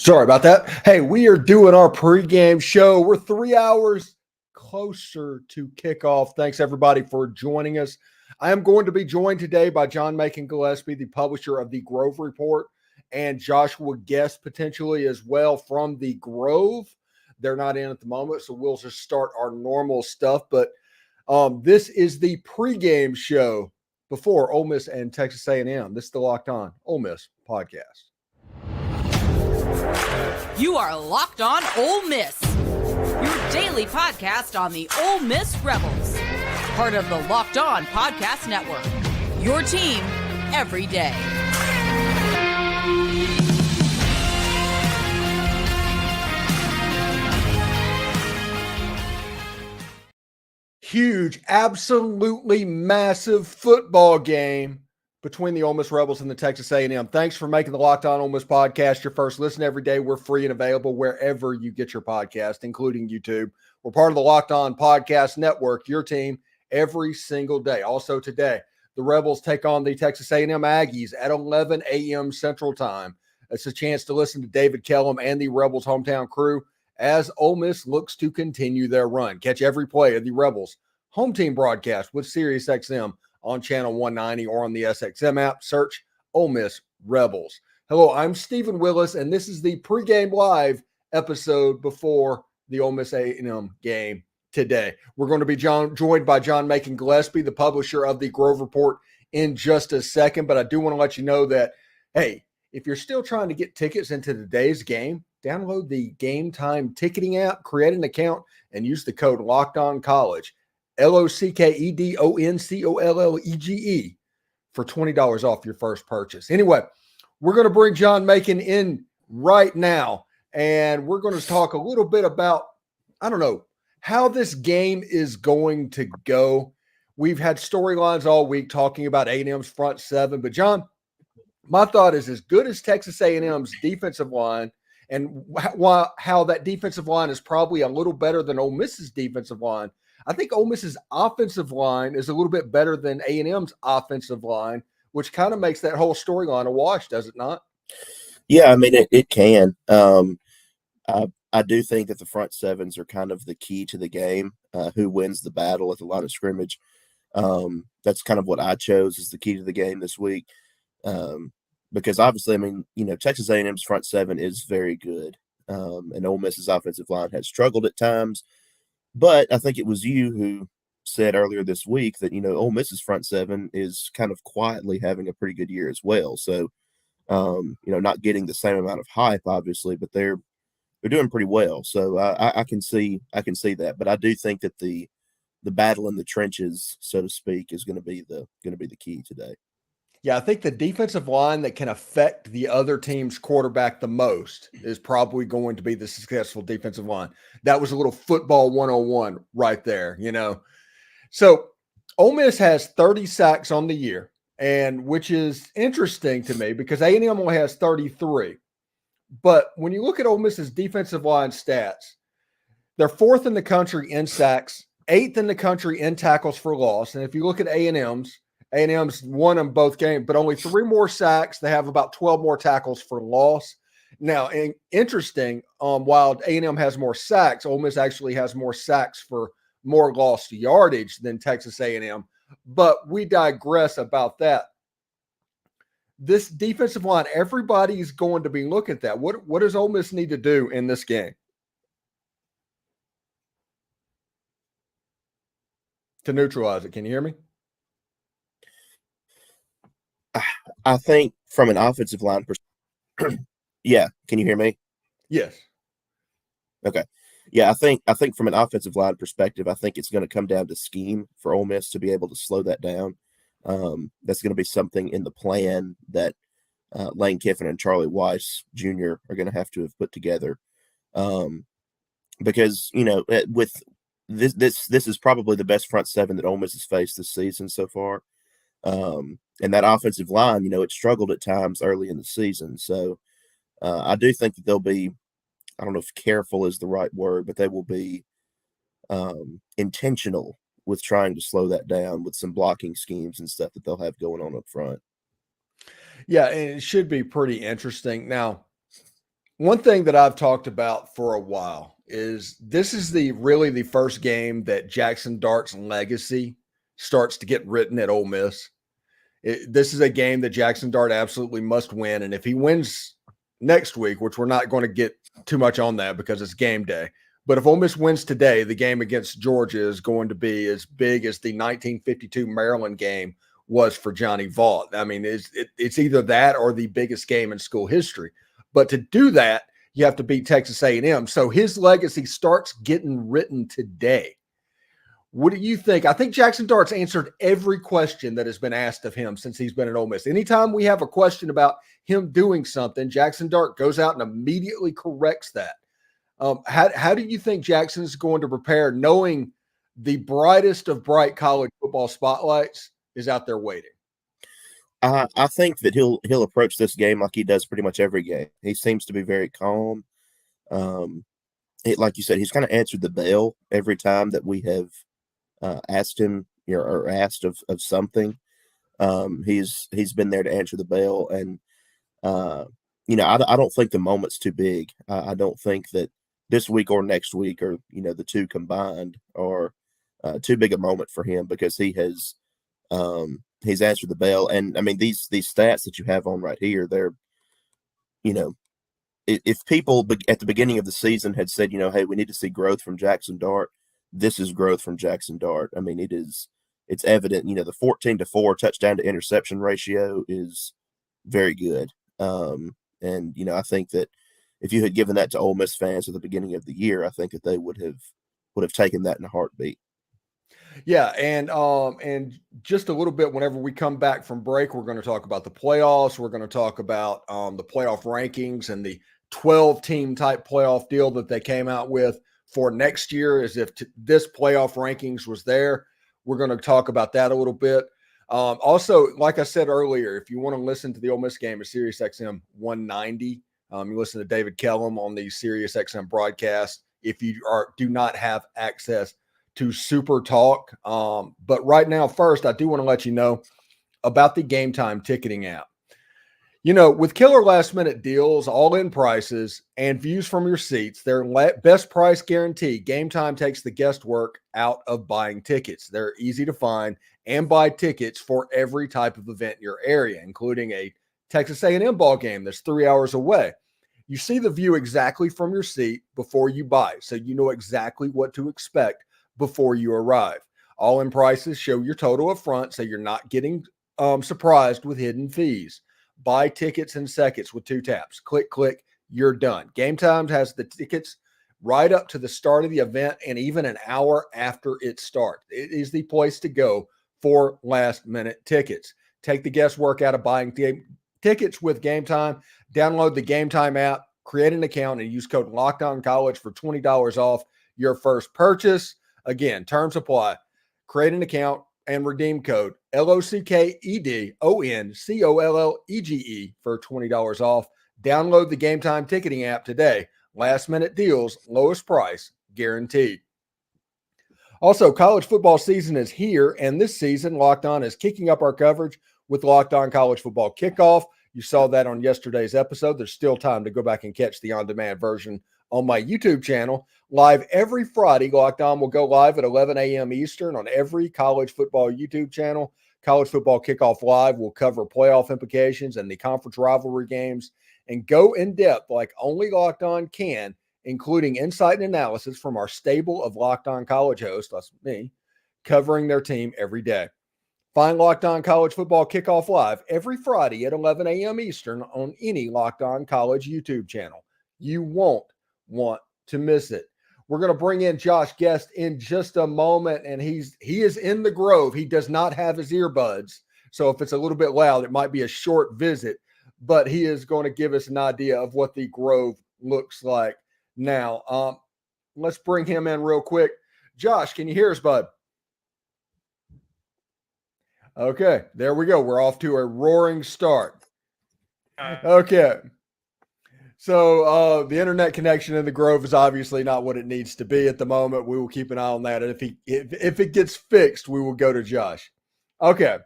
Sorry about that. Hey, we are doing our pregame show. We're 3 hours closer to kickoff. Thanks, everybody, for joining us. I am going to be joined today by John Macon Gillespie, the publisher of the Grove Report, and Joshua Guest potentially as well from the Grove. They're not in at the moment, so we'll just start our normal stuff. But this is the pregame show before Ole Miss and Texas A&M. This is the Locked On Ole Miss podcast. You are Locked On Ole Miss, your daily podcast on the Ole Miss Rebels, part of the Locked On Podcast Network, your team every day. Huge, absolutely massive football game between the Ole Miss Rebels and the Texas A&M. Thanks for making the Locked On Ole Miss podcast your first listen every day. We're free and available wherever you get your podcast, including YouTube. We're part of the Locked On Podcast Network, your team every single day. Also today, the Rebels take on the Texas A&M Aggies at 11 a.m. Central Time. It's a chance to listen to David Kellum and the Rebels hometown crew as Ole Miss looks to continue their run. Catch every play of the Rebels home team broadcast with SiriusXM on channel 190 or on the SXM app. Search Ole Miss Rebels. Hello, I'm Stephen Willis, and this is the pregame live episode before the Ole Miss A&M game today. We're going to be joined by John Macon Gillespie, the publisher of the Grove Report, in just a second. But I do want to let you know that, hey, if you're still trying to get tickets into today's game, download the Gametime ticketing app, create an account, and use the code LOCKEDONCOLLEGE. LOCKEDONCOLLEGE for $20 off your first purchase. Anyway, we're going to bring John Macon in right now, and we're going to talk a little bit about, how this game is going to go. We've had storylines all week talking about A&M's front seven, but John, my thought is as good as Texas A&M's defensive line and how that defensive line is probably a little better than Ole Miss's defensive line, I think Ole Miss's offensive line is a little bit better than A&M's offensive line, which kind of makes that whole storyline a wash, does it not? Yeah, I mean, it can. I do think that the front sevens are kind of the key to the game. Who wins the battle at the line of scrimmage? That's kind of what I chose as the key to the game this week. Because obviously, I mean, Texas A&M's front seven is very good. And Ole Miss's offensive line has struggled at times. But I think it was you who said earlier this week that, Ole Miss's front seven is kind of quietly having a pretty good year as well. So, not getting the same amount of hype, obviously, but they're doing pretty well. So I can see that. But I do think that the battle in the trenches, so to speak, is going to be the key today. Yeah, I think the defensive line that can affect the other team's quarterback the most is probably going to be the successful defensive line. That was a little football 101 right there, So Ole Miss has 30 sacks on the year, and which is interesting to me because A&M only has 33. But when you look at Ole Miss's defensive line stats, they're fourth in the country in sacks, eighth in the country in tackles for loss. And if you look at A&M's won them both games, but only 3 more sacks. They have about 12 more tackles for loss. Now, interesting, while A&M has more sacks, Ole Miss actually has more sacks for more lost yardage than Texas A&M. But we digress about that. This defensive line, everybody's going to be looking at that. What does Ole Miss need to do in this game to neutralize it? Can you hear me? I think from an offensive line perspective, yeah. Can you hear me? Yes. Okay. Yeah, I think from an offensive line perspective, I think it's going to come down to scheme for Ole Miss to be able to slow that down. That's going to be something in the plan that Lane Kiffin and Charlie Weiss Jr. are going to have to have put together. Because with this is probably the best front seven that Ole Miss has faced this season so far. And that offensive line, it struggled at times early in the season. So I do think that they'll be, I don't know if careful is the right word, but they will be intentional with trying to slow that down with some blocking schemes and stuff that they'll have going on up front. Yeah, and it should be pretty interesting. Now, One thing that I've talked about for a while is this is really the first game that Jackson Dart's legacy starts to get written at Ole Miss. This is a game that Jackson Dart absolutely must win. And if he wins next week, which we're not going to get too much on that because it's game day, but if Ole Miss wins today, the game against Georgia is going to be as big as the 1952 Maryland game was for Johnny Vaught. I mean, it's either that or the biggest game in school history. But to do that, you have to beat Texas A&M. So his legacy starts getting written today. What do you think? I think Jackson Dart's answered every question that has been asked of him since he's been at Ole Miss. Anytime we have a question about him doing something, Jackson Dart goes out and immediately corrects that. How do you think Jackson's going to prepare, knowing the brightest of bright college football spotlights is out there waiting? I think that he'll approach this game like he does pretty much every game. He seems to be very calm. Like you said, he's kind of answered the bell every time that we have asked him or asked of something. He's been there to answer the bell, and I don't think the moment's too big. I don't think that this week or next week, or the two combined, are too big a moment for him, because he's answered the bell. And I mean, these stats that you have on right here, they're, if people at the beginning of the season had said, hey, we need to see growth from Jackson Dart, this is growth from Jackson Dart. I mean, it's evident. The 14-4 touchdown to interception ratio is very good. And I think that if you had given that to Ole Miss fans at the beginning of the year, I think that they would have taken that in a heartbeat. Yeah, and just a little bit, whenever we come back from break, we're going to talk about the playoffs. We're going to talk about the playoff rankings and the 12-team type playoff deal that they came out with for next year, as if this playoff rankings was there. We're going to talk about that a little bit. Also, like I said earlier, if you want to listen to the Ole Miss game at SiriusXM 190, you listen to David Kellum on the SiriusXM broadcast if you do not have access to Super Talk. But right now, first, I do want to let you know about the Gametime ticketing app. With killer last-minute deals, all-in prices, and views from your seats, their best price guarantee, Gametime takes the guesswork out of buying tickets. They're easy to find and buy tickets for every type of event in your area, including a Texas A&M ball game that's 3 hours away. You see the view exactly from your seat before you buy, so you know exactly what to expect before you arrive. All-in prices show your total up front, so you're not getting surprised with hidden fees. Buy tickets in seconds with 2 taps. Click, click, you're done. Gametime has the tickets right up to the start of the event and even an hour after it starts. It is the place to go for last-minute tickets. Take the guesswork out of buying tickets with Gametime. Download the Gametime app, create an account, and use code LOCKEDONCollege for $20 off your first purchase. Again, terms apply. Create an account and redeem code LOCKEDONCOLLEGE for $20 off. Download the Gametime ticketing app today. Last minute deals, lowest price guaranteed. Also, college football season is here, and this season, Locked On is kicking up our coverage with Locked On College Football Kickoff. You saw that on yesterday's episode. There's still time to go back and catch the on-demand version on my YouTube channel. Live every Friday, Locked On will go live at 11 a.m. Eastern on every college football YouTube channel. College Football Kickoff Live will cover playoff implications and the conference rivalry games and go in depth like only Locked On can, including insight and analysis from our stable of Locked On College hosts, that's me, covering their team every day. Find Locked On College Football Kickoff Live every Friday at 11 a.m. Eastern on any Locked On College YouTube channel. You won't want to miss it. We're going to bring in Josh Guest in just a moment, and he is in the Grove. He does not have his earbuds, so if it's a little bit loud, it might be a short visit, but he is going to give us an idea of what the Grove looks like now. Let's bring him in real quick. Josh, can you hear us, bud? Okay, there we go. We're off to a roaring start. Okay. So the internet connection in the Grove is obviously not what it needs to be at the moment. We will keep an eye on that. And if it gets fixed, we will go to Josh. Okay.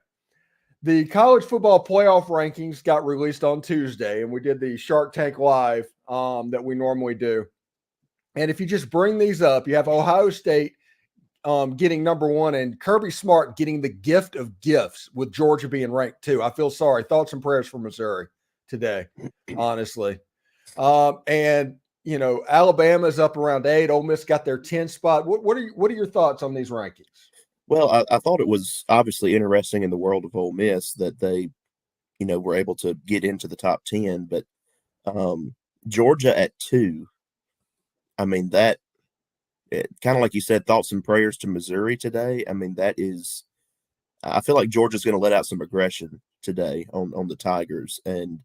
The college football playoff rankings got released on Tuesday, and we did the Shark Tank Live that we normally do. And if you just bring these up, you have Ohio State getting number 1 and Kirby Smart getting the gift of gifts with Georgia being ranked 2. I feel sorry. Thoughts and prayers for Missouri today, honestly. And Alabama's up around 8. Ole Miss got their 10 spot. What are your thoughts on these rankings? Well, I thought it was obviously interesting in the world of Ole Miss that they, were able to get into the top 10, but Georgia at 2. I mean, that kind of like you said, thoughts and prayers to Missouri today. I mean, I feel like Georgia's going to let out some aggression today on the Tigers. And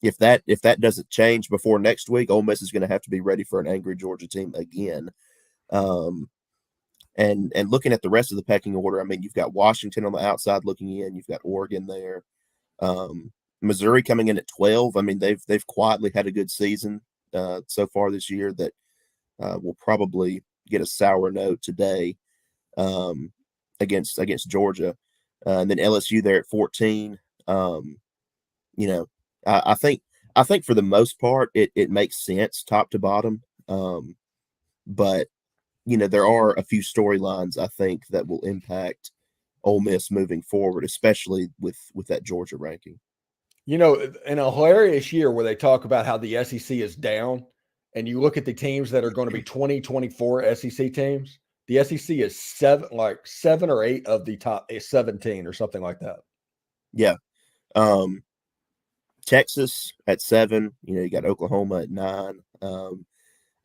if that doesn't change before next week, Ole Miss is going to have to be ready for an angry Georgia team again. And looking at the rest of the pecking order, I mean, you've got Washington on the outside looking in. You've got Oregon there. Missouri coming in at 12. I mean, they've quietly had a good season so far this year that will probably get a sour note today against Georgia. And then LSU there at 14. I think for the most part it makes sense top to bottom. But there are a few storylines I think that will impact Ole Miss moving forward, especially with that Georgia ranking. In a hilarious year where they talk about how the SEC is down, and you look at the teams that are going to be 2024 SEC teams, the SEC is 7 or 8 of the top 17 or something like that. Yeah. Texas at 7, you got Oklahoma at 9.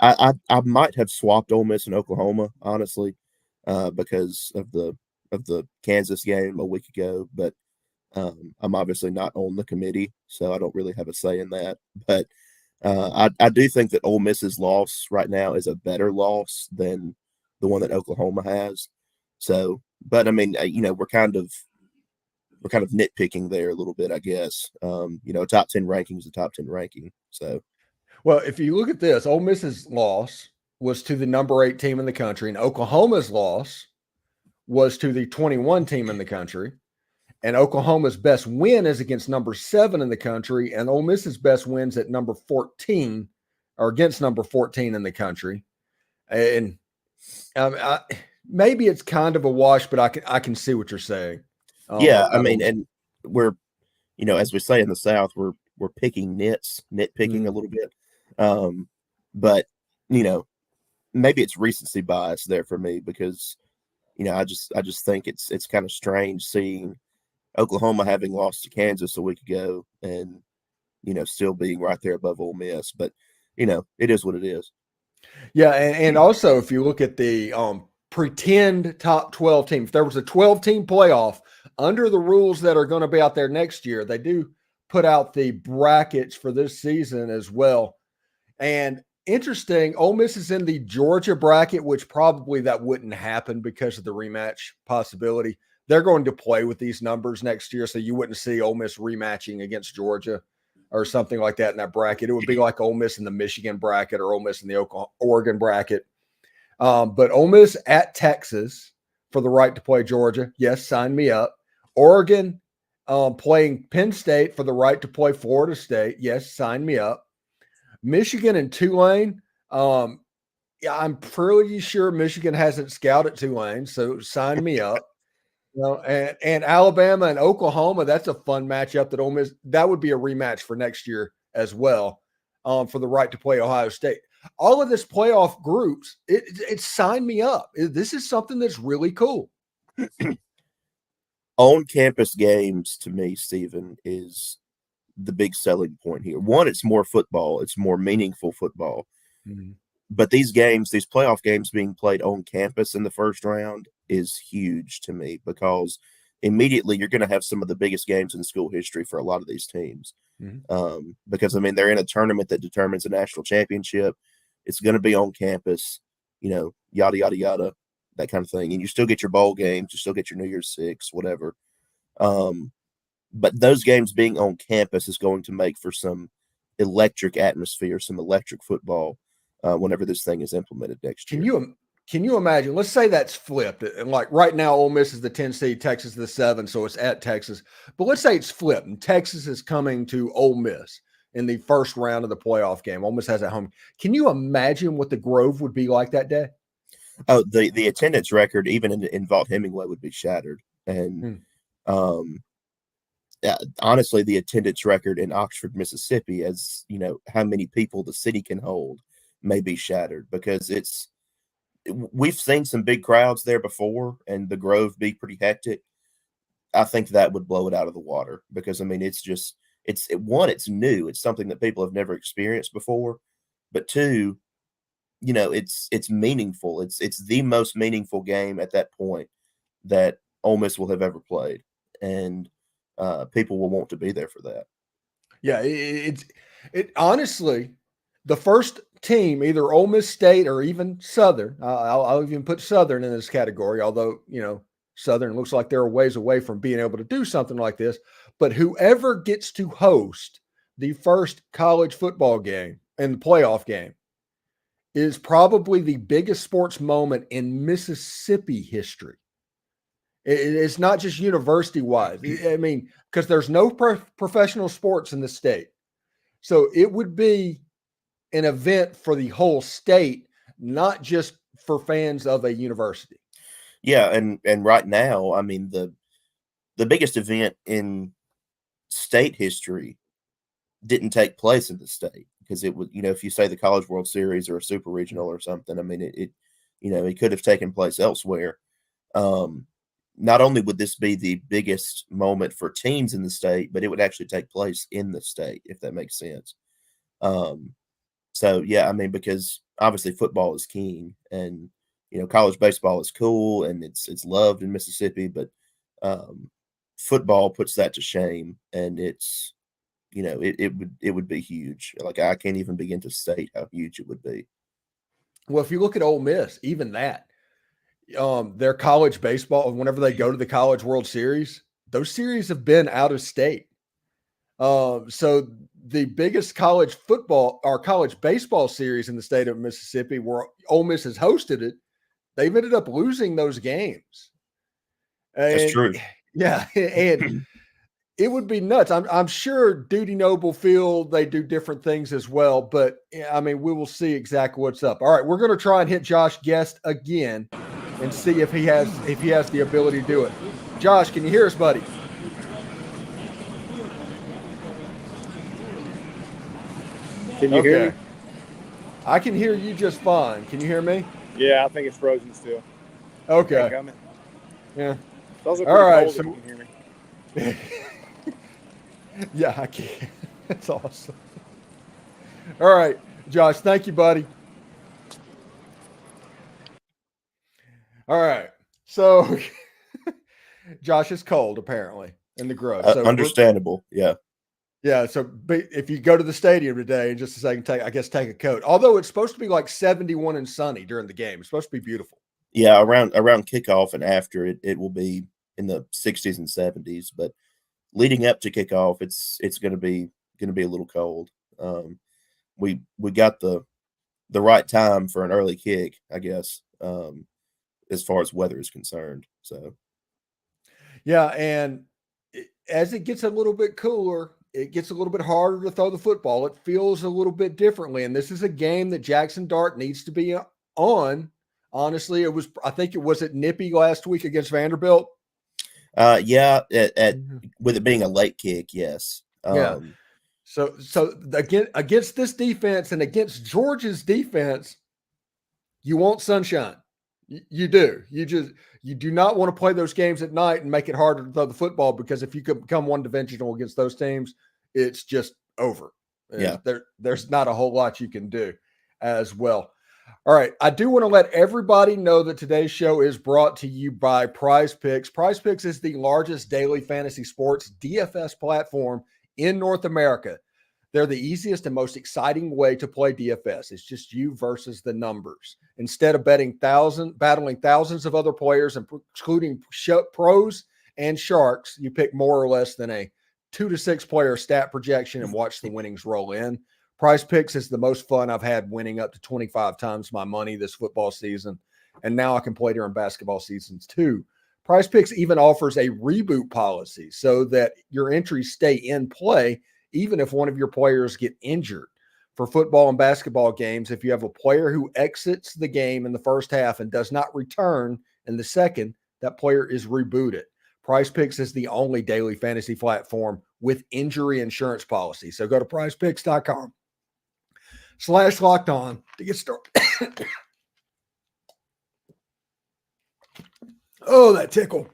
I might have swapped Ole Miss and Oklahoma, honestly, because of the Kansas game a week ago, but I'm obviously not on the committee, so I don't really have a say in that. But I do think that Ole Miss's loss right now is a better loss than the one that Oklahoma has. So, but I mean, we're kind of nitpicking there a little bit, I guess. A top 10 ranking is a top 10 ranking. So, well, if you look at this, Ole Miss's loss was to the number 8 team in the country, and Oklahoma's loss was to the 21 team in the country. And Oklahoma's best win is against number 7 in the country, and Ole Miss's best wins at number 14 or against number 14 in the country. And maybe it's kind of a wash, but I can see what you're saying. Yeah, I mean, and we're, as we say in the South, we're nitpicking a little bit. But maybe it's recency bias there for me because, I just think it's kind of strange seeing Oklahoma having lost to Kansas a week ago and, still being right there above Ole Miss. But, it is what it is. Yeah, and also if you look at the pretend top 12 team, if there was a 12-team playoff under the rules that are going to be out there next year, they do put out the brackets for this season as well. And interesting, Ole Miss is in the Georgia bracket, which probably that wouldn't happen because of the rematch possibility. They're going to play with these numbers next year, so you wouldn't see Ole Miss rematching against Georgia or something like that in that bracket. It would be like Ole Miss in the Michigan bracket or Ole Miss in the Oregon bracket. But Ole Miss at Texas for the right to play Georgia. Yes, sign me up. Oregon playing Penn State for the right to play Florida State. Yes, sign me up. Michigan and Tulane. I'm pretty sure Michigan hasn't scouted Tulane, so sign me up. And Alabama and Oklahoma, that's a fun matchup that Ole Miss, that would be a rematch for next year as well, for the right to play Ohio State. All of this playoff groups, it signed me up. This is something that's really cool. On-campus games, to me, Stephen, is the big selling point here. One, it's more football. It's more meaningful football. Mm-hmm. But these playoff games being played on campus in the first round is huge to me because immediately you're going to have some of the biggest games in school history for a lot of these teams. Mm-hmm. Because, I mean, they're in a tournament that determines a national championship. It's going to be on campus, yada, yada, yada, that kind of thing. And you still get your bowl games. You still get your New Year's Six, whatever. But those games being on campus is going to make for some electric atmosphere, some electric football whenever this thing is implemented next year. Can you imagine? Let's say that's flipped. And like right now, Ole Miss is the 10 seed, Texas is the 7, so it's at Texas. But let's say it's flipped and Texas is coming to Ole Miss. in the first round of the playoff game. Ole Miss has at home. Can you imagine what the Grove would be like that day? Oh, the attendance record, even in Vaught-Hemingway, would be shattered. And honestly, the attendance record in Oxford, Mississippi, as you know, how many people the city can hold, may be shattered, because we've seen some big crowds there before, and the Grove be pretty hectic. I think that would blow it out of the water, because I mean, it's new. It's something that people have never experienced before, but two, you know, it's meaningful. It's the most meaningful game at that point that Ole Miss will have ever played, and people will want to be there for that. Yeah, it honestly, the first team, either Ole Miss State or even Southern. I'll even put Southern in this category, although you know Southern looks like they're a ways away from being able to do something like this. But whoever gets to host the first college football game and the playoff game is probably the biggest sports moment in Mississippi history. It's not just university-wise. I mean, because there's no professional sports in the state. So it would be an event for the whole state, not just for fans of a university. Yeah, and right now, I mean, the biggest event in state history didn't take place in the state, because it would, you know, if you say the College World Series or a Super Regional or something, I mean, it you know, it could have taken place elsewhere. Not only would this be the biggest moment for teams in the state, but it would actually take place in the state, if that makes sense. So yeah, I mean, because obviously football is king, and you know, college baseball is cool and it's loved in Mississippi, but football puts that to shame, and it's, you know, it would be huge. Like, I can't even begin to state how huge it would be. Well, if you look at Ole Miss, even that, their college baseball, whenever they go to the College World Series, those series have been out of state. So the biggest college football or college baseball series in the state of Mississippi, where Ole Miss has hosted it, they've ended up losing those games. And, that's true. Yeah, and it would be nuts. I'm sure Duty Noble Field, they do different things as well, but I mean, we will see exactly what's up. All right, we're going to try and hit Josh Guest again and see if he has the ability to do it. Josh, can you hear us, buddy? Can you hear me? I can hear you just fine. Can you hear me? Yeah, I think it's frozen still. Okay. Yeah. Those are all right. So you can hear me. Yeah, I can. That's awesome. All right, Josh. Thank you, buddy. All right. So Josh is cold, apparently, in the Grove. So understandable. Yeah. Yeah. So if you go to the stadium today, in just a second, take a coat. Although it's supposed to be like 71 and sunny during the game. It's supposed to be beautiful. Yeah. Around kickoff and after it will be in the 60s and 70s. But leading up to kickoff, it's going to be a little cold. We got the right time for an early kick, I guess, as far as weather is concerned. So, yeah, and as it gets a little bit cooler, it gets a little bit harder to throw the football. It feels a little bit differently, and this is a game that Jackson Dart needs to be on. Honestly, I think it was at Nippy last week against Vanderbilt. Yeah, with it being a late kick, yes. Yeah. So again, against this defense and against Georgia's defense, you want sunshine. You do. You do not want to play those games at night and make it harder to throw the football, because if you could become one-dimensional against those teams, it's just over. Yeah. There's not a whole lot you can do as well. All right. I do want to let everybody know that today's show is brought to you by Prize Picks. Prize Picks is the largest daily fantasy sports DFS platform in North America. They're the easiest and most exciting way to play DFS. It's just you versus the numbers. Instead of battling thousands of other players and excluding pros and sharks, you pick more or less than a 2 to 6 player stat projection and watch the winnings roll in. Prize Picks is the most fun I've had, winning up to 25 times my money this football season. And now I can play during basketball seasons too. Prize Picks even offers a reboot policy so that your entries stay in play even if one of your players get injured. For football and basketball games, if you have a player who exits the game in the first half and does not return in the second, that player is rebooted. Prize Picks is the only daily fantasy platform with injury insurance policy. So go to prizepicks.com/lockedon to get started. Oh, that tickle.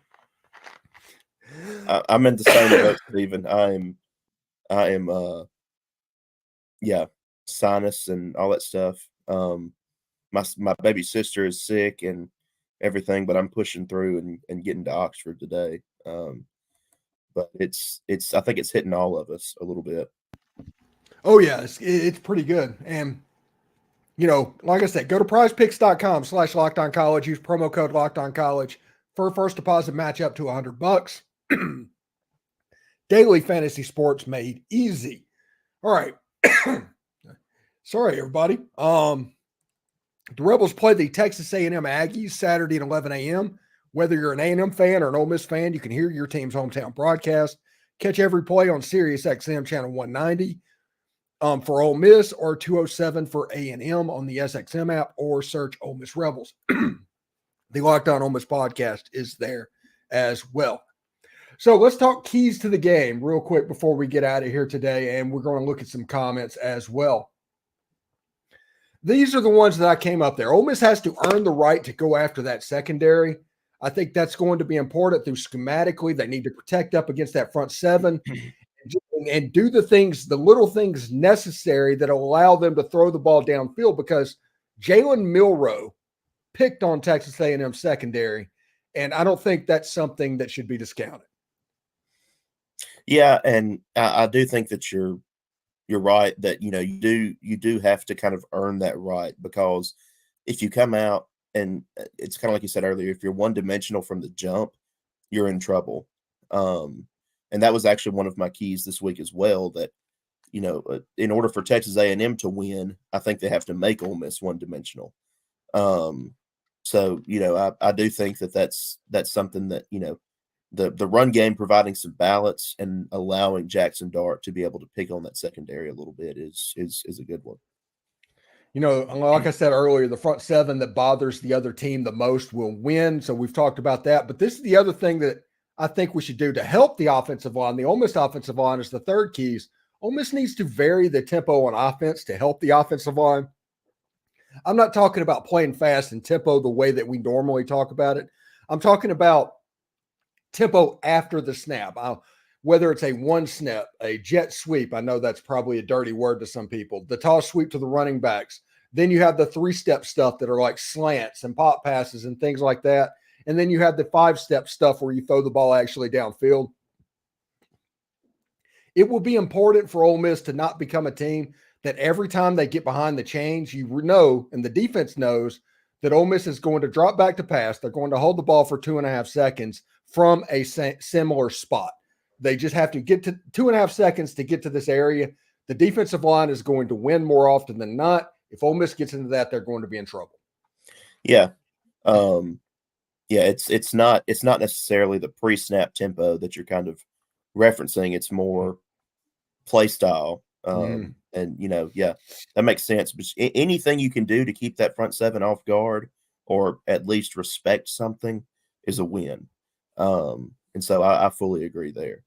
I'm in the same boat, Stephen. I am sinus and all that stuff. My baby sister is sick and everything, but I'm pushing through and getting to Oxford today. But it's I think it's hitting all of us a little bit. Oh yeah, it's pretty good. And like I said, go to prizepicks.com/lockedoncollege, use promo code lockedoncollege for a first deposit match up to $100. Daily fantasy sports made easy. All right. Sorry, everybody. The Rebels play the Texas A&M Aggies Saturday at 11 a.m. Whether you're an A&M fan or an Ole Miss fan, you can hear your team's hometown broadcast. Catch every play on Sirius XM channel 190 for Ole Miss, or 207 for A&M on the SXM app, or search Ole Miss Rebels. The Locked On Ole Miss podcast is there as well. So let's talk keys to the game real quick before we get out of here today, and we're going to look at some comments as well. These are the ones that I came up there. Ole Miss has to earn the right to go after that secondary. I think that's going to be important through schematically. They need to protect up against that front seven and do the little things necessary that will allow them to throw the ball downfield, because Jalen Milroe picked on Texas A&M secondary, and I don't think that's something that should be discounted. Yeah, and I do think that you're right that you do have to kind of earn that right, because if you come out and it's kind of like you said earlier, if you're one-dimensional from the jump, you're in trouble. And that was actually one of my keys this week as well, that in order for Texas A&M to win, I think they have to make Ole Miss one-dimensional. So I do think that that's something that the run game providing some balance and allowing Jackson Dart to be able to pick on that secondary a little bit is a good one. Like I said earlier, the front seven that bothers the other team the most will win. So we've talked about that. But this is the other thing that I think we should do to help the offensive line. The Ole Miss offensive line is the third keys. Ole Miss needs to vary the tempo on offense to help the offensive line. I'm not talking about playing fast and tempo the way that we normally talk about it. I'm talking about tempo after the snap. Whether it's a one snap, a jet sweep, I know that's probably a dirty word to some people, the toss sweep to the running backs. Then you have the 3-step stuff that are like slants and pop passes and things like that. And then you have the 5-step stuff where you throw the ball actually downfield. It will be important for Ole Miss to not become a team that every time they get behind the chains, and the defense knows that Ole Miss is going to drop back to pass. They're going to hold the ball for 2.5 seconds from a similar spot. They just have to get to 2.5 seconds to get to this area. The defensive line is going to win more often than not. If Ole Miss gets into that, they're going to be in trouble. Yeah. It's not necessarily the pre-snap tempo that you're kind of referencing. It's more play style. And that makes sense. But anything you can do to keep that front seven off guard, or at least respect something, is a win. And so I fully agree there.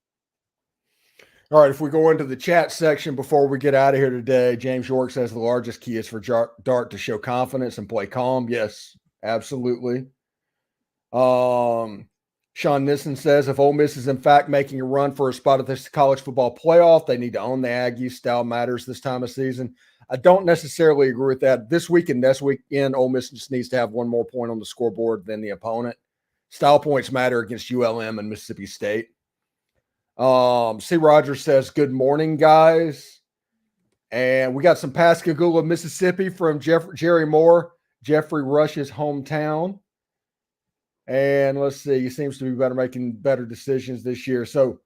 All right, if we go into the chat section before we get out of here today, James York says the largest key is for Dart to show confidence and play calm. Yes, absolutely. Sean Nissen says if Ole Miss is in fact making a run for a spot at this college football playoff, they need to own the Aggies. Style matters this time of season. I don't necessarily agree with that. This week and next weekend, Ole Miss just needs to have one more point on the scoreboard than the opponent. Style points matter against ULM and Mississippi State. C. Rogers says, good morning, guys. And we got some Pascagoula, Mississippi from Jerry Moore, Jeffrey Rush's hometown. And let's see, he seems to be making better decisions this year. So,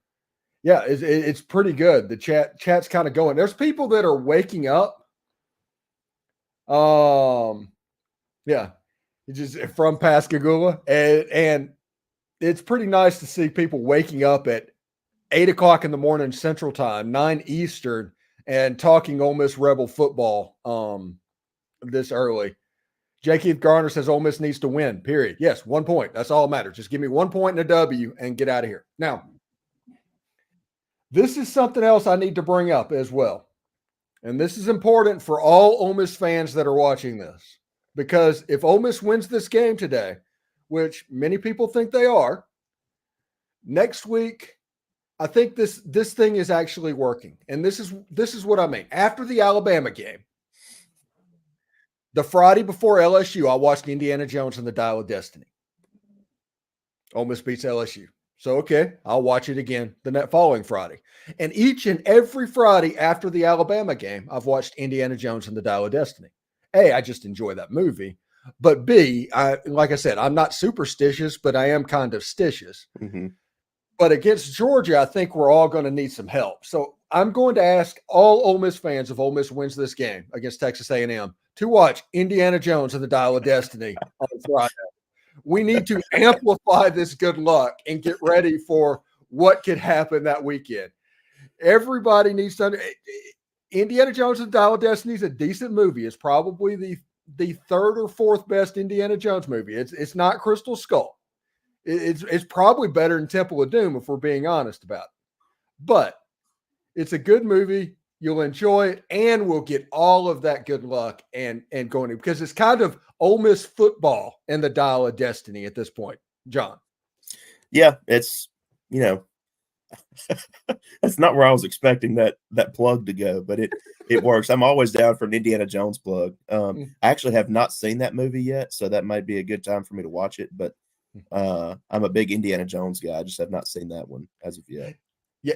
yeah, it's pretty good. The chat's kind of going. There's people that are waking up. Yeah, it's just from Pascagoula. And it's pretty nice to see people waking up at 8 o'clock in the morning Central Time, 9 Eastern, and talking Ole Miss Rebel football this early. J. Keith Garner says Ole Miss needs to win, period. Yes, 1 point. That's all that matters. Just give me 1 point and a W and get out of here. Now, this is something else I need to bring up as well. And this is important for all Ole Miss fans that are watching this. Because if Ole Miss wins this game today, which many people think they are, next week, I think this thing is actually working. And this is what I mean. After the Alabama game, the Friday before LSU, I watched Indiana Jones and the Dial of Destiny. Ole Miss beats LSU. So, okay, I'll watch it again the following Friday. And each and every Friday after the Alabama game, I've watched Indiana Jones and the Dial of Destiny. A, I just enjoy that movie. But B, like I said, I'm not superstitious, but I am kind of stitious. Mm-hmm. But against Georgia, I think we're all going to need some help. So I'm going to ask all Ole Miss fans, if Ole Miss wins this game against Texas A&M, to watch Indiana Jones and the Dial of Destiny on Friday. We need to amplify this good luck and get ready for what could happen that weekend. Everybody needs to Indiana Jones and the Dial of Destiny is a decent movie. It's probably the third or fourth best Indiana Jones movie. It's not Crystal Skull. It's probably better than Temple of Doom, if we're being honest about it. But it's a good movie. You'll enjoy it, and we'll get all of that good luck and going, because it's kind of Ole Miss football and the Dial of Destiny at this point, John. Yeah, it's, that's not where I was expecting that plug to go, but it works. I'm always down for an Indiana Jones plug. I actually have not seen that movie yet, so that might be a good time for me to watch it. But I'm a big Indiana Jones guy. I just have not seen that one as of yet. Yeah,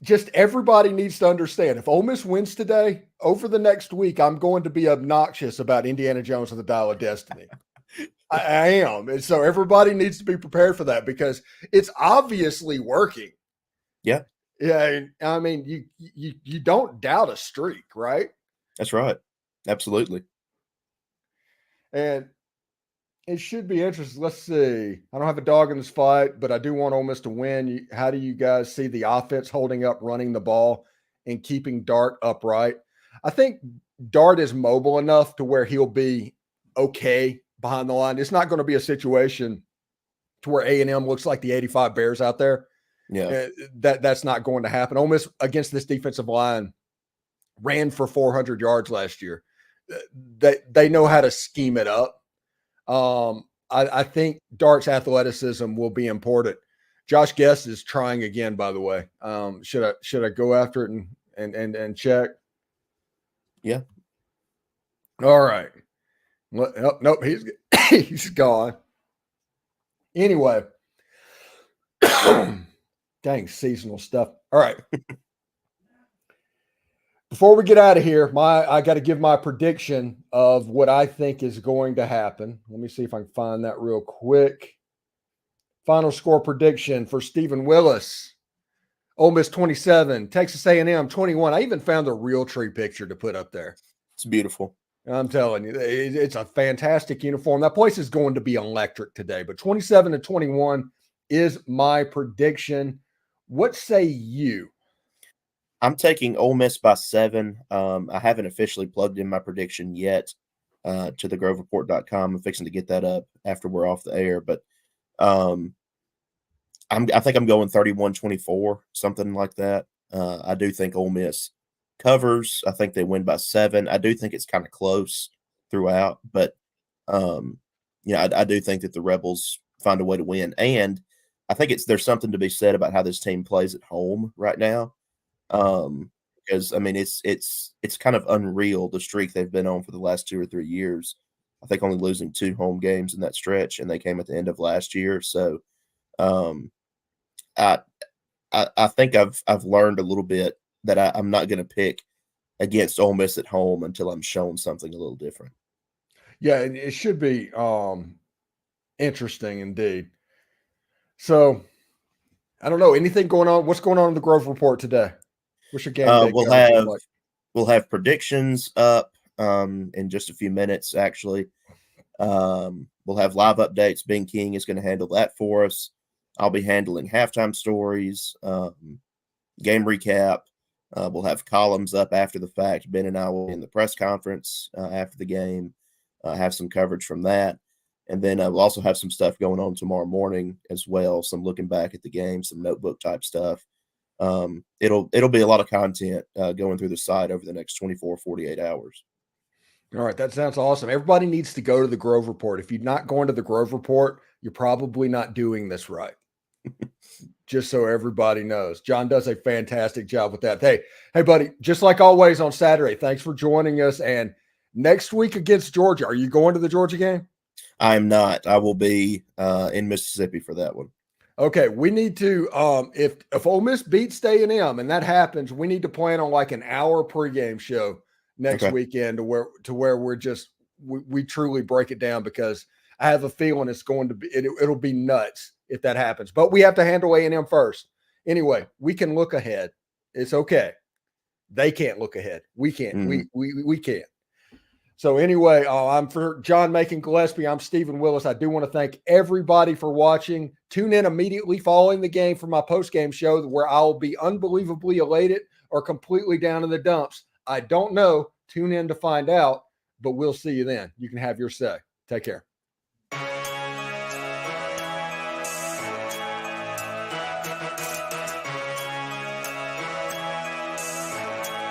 just everybody needs to understand, if Ole Miss wins today, over the next week, I'm going to be obnoxious about Indiana Jones and the Dial of Destiny. I am. And so everybody needs to be prepared for that, because it's obviously working. Yeah. Yeah. I mean, you don't doubt a streak, right? That's right. Absolutely. And it should be interesting. Let's see. I don't have a dog in this fight, but I do want Ole Miss to win. How do you guys see the offense holding up, running the ball, and keeping Dart upright? I think Dart is mobile enough to where he'll be okay behind the line. It's not going to be a situation to where A&M looks like the 85 Bears out there. Yeah. That's not going to happen. Ole Miss against this defensive line ran for 400 yards last year. They know how to scheme it up. I think Dart's athleticism will be important. Josh Guest is trying again, by the way. Should I go after it and check? Yeah. All right. Nope, he's gone. Anyway. Dang, seasonal stuff. All right. Before we get out of here, I got to give my prediction of what I think is going to happen. Let me see if I can find that real quick. Final score prediction for Stephen Willis. Ole Miss 27, Texas A&M 21. I even found the real tree picture to put up there. It's beautiful. I'm telling you, it's a fantastic uniform. That place is going to be electric today, but 27-21 is my prediction. What say you? I'm taking Ole Miss by 7. I haven't officially plugged in my prediction yet to thegrovereport.com. I'm fixing to get that up after we're off the air, but I think I'm going 31-24, something like that. I do think Ole Miss covers. I think they win by 7. I do think it's kind of close throughout, but I do think that the Rebels find a way to win. And I think there's something to be said about how this team plays at home right now. Because I mean, it's kind of unreal, the streak they've been on for the last 2 or 3 years. I think only losing 2 home games in that stretch, and they came at the end of last year. So, I think I've learned a little bit that I'm not going to pick against Ole Miss at home until I'm shown something a little different. Yeah, it should be interesting indeed. So, I don't know, anything going on. What's going on in the Grove Report today? What's your game day? We'll have predictions up in just a few minutes. Actually, we'll have live updates. Ben King is going to handle that for us. I'll be handling halftime stories, game recap. We'll have columns up after the fact. Ben and I will be in the press conference after the game, have some coverage from that. And then we'll also have some stuff going on tomorrow morning as well, some looking back at the game, some notebook type stuff. It'll be a lot of content going through the site over the next 24, 48 hours. All right, that sounds awesome. Everybody needs to go to the Grove Report. If you're not going to the Grove Report, you're probably not doing this right. Just so everybody knows. John does a fantastic job with that. Hey, buddy, just like always on Saturday, thanks for joining us. And next week against Georgia, are you going to the Georgia game? I am not. I will be in Mississippi for that one. Okay, we need to if Ole Miss beats A&M and that happens, we need to plan on like an hour pregame show next weekend to where we're just we truly break it down, because I have a feeling it's going to be it'll be nuts if that happens. But we have to handle A&M first. Anyway, we can look ahead. It's okay. They can't look ahead. We can't. Mm-hmm. We can't. So anyway, I'm for John Macon Gillespie. I'm Stephen Willis. I do want to thank everybody for watching. Tune in immediately following the game for my post-game show where I'll be unbelievably elated or completely down in the dumps. I don't know. Tune in to find out, but we'll see you then. You can have your say. Take care.